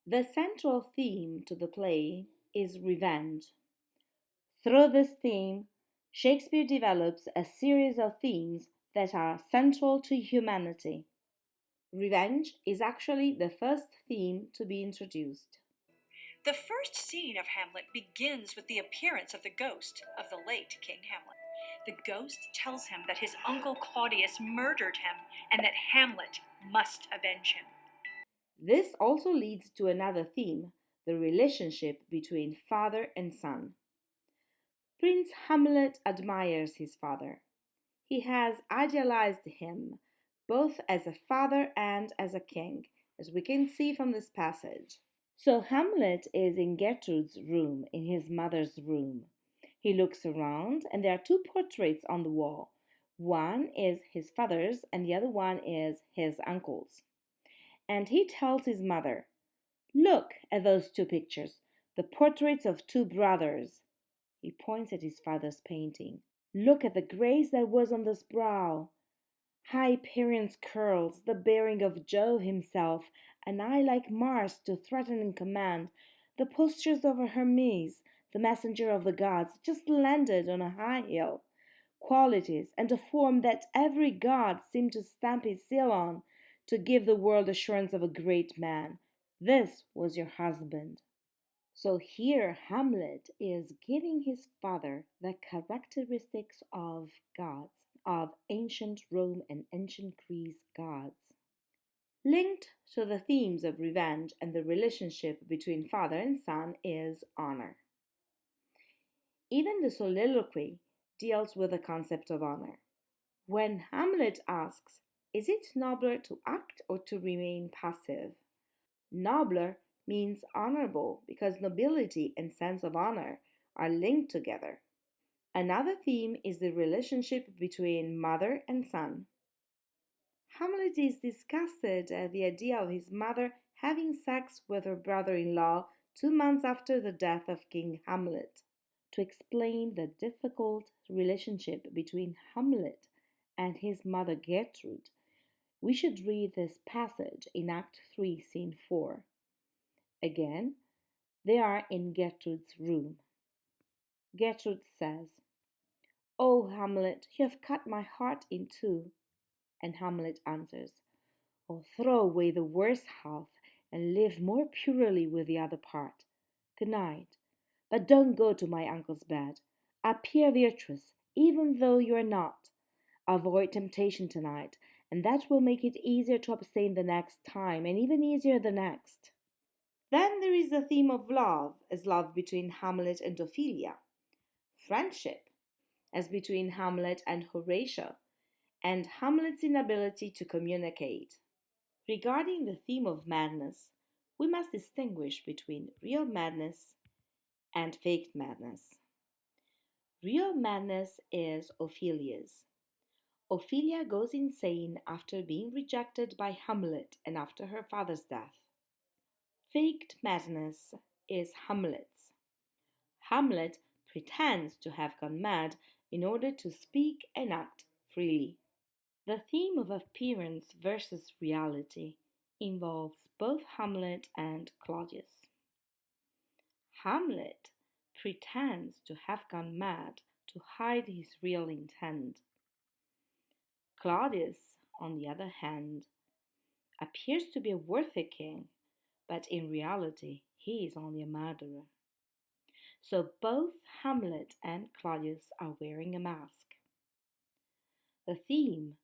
The central theme to the play is revenge. Through this theme, Shakespeare develops a series of themes that are central to humanity. Revenge is actually the first theme to be introduced. The first scene of Hamlet begins with the appearance of the ghost of the late King Hamlet. The ghost tells him that his uncle Claudius murdered him and that Hamlet must avenge him. This also leads to another theme, the relationship between father and son. Prince Hamlet admires his father. He has idealized him, both as a father and as a king, as we can see from this passage. So Hamlet is in Gertrude's room, in his mother's room. He looks around, and there are two portraits on the wall. One is his father's, and the other one is his uncle's. And he tells his mother, "Look at those two pictures, the portraits of two brothers." He points at his father's painting. "Look at the grace that was on this brow. Hyperion's curls, the bearing of Jove himself, an eye like Mars to threaten and command, the postures of a Hermes, the messenger of the gods, just landed on a high hill, qualities and a form that every god seemed to stamp his seal on, to give the world assurance of a great man. This was your husband." So here Hamlet is giving his father the characteristics of gods, of ancient Rome and ancient Greece gods. Linked to the themes of revenge and the relationship between father and son is honor. Even the soliloquy deals with the concept of honor. When Hamlet asks, "Is it nobler to act or to remain passive?" Nobler means honorable because nobility and sense of honor are linked together. Another theme is the relationship between mother and son. Hamlet is disgusted at the idea of his mother having sex with her brother in law 2 months after the death of King Hamlet. To explain the difficult relationship between Hamlet and his mother Gertrude, we should read this passage in Act 3, Scene 4. Again, they are in Gertrude's room. Gertrude says, "Oh, Hamlet, you have cut my heart in two." And Hamlet answers, "Oh, throw away the worse half and live more purely with the other part. Good night. But don't go to my uncle's bed. Appear virtuous, even though you are not. Avoid temptation tonight, and that will make it easier to abstain the next time, and even easier the next." Then there is the theme of love, as love between Hamlet and Ophelia, friendship, as between Hamlet and Horatio, and Hamlet's inability to communicate. Regarding the theme of madness, we must distinguish between real madness and faked madness. Real madness is Ophelia's. Ophelia goes insane after being rejected by Hamlet and after her father's death. Faked madness is Hamlet's. Hamlet pretends to have gone mad in order to speak and act freely. The theme of appearance versus reality involves both Hamlet and Claudius. Hamlet pretends to have gone mad to hide his real intent. Claudius, on the other hand, appears to be a worthy king, but in reality he is only a murderer. So both Hamlet and Claudius are wearing a mask. The theme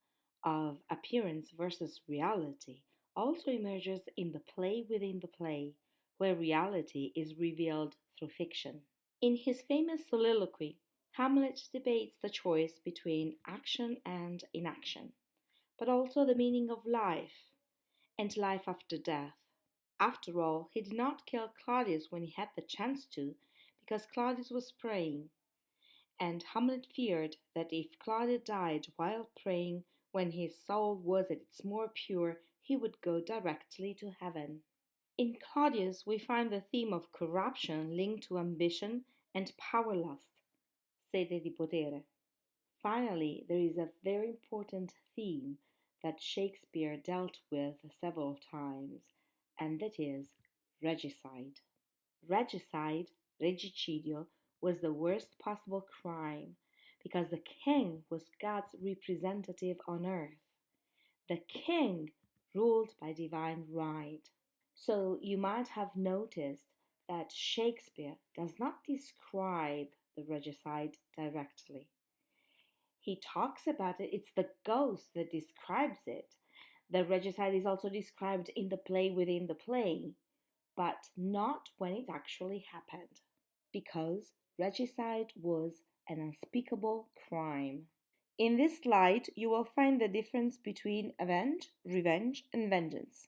of appearance versus reality also emerges in the play within the play, where reality is revealed through fiction. In his famous soliloquy, Hamlet debates the choice between action and inaction, but also the meaning of life and life after death. After all, he did not kill Claudius when he had the chance to, because Claudius was praying, and Hamlet feared that if Claudius died while praying, when his soul was at its more pure, he would go directly to heaven. In Claudius, we find the theme of corruption linked to ambition and power lust, sete di potere. Finally, there is a very important theme that Shakespeare dealt with several times, and that is regicide. Regicide, regicidio, was the worst possible crime because the king was God's representative on earth. The king ruled by divine right. So you might have noticed that Shakespeare does not describe the regicide directly. He talks about it, it's the ghost that describes it. The regicide is also described in the play within the play, but not when it actually happened, because regicide was an unspeakable crime. In this slide, you will find the difference between avenge, revenge, and vengeance.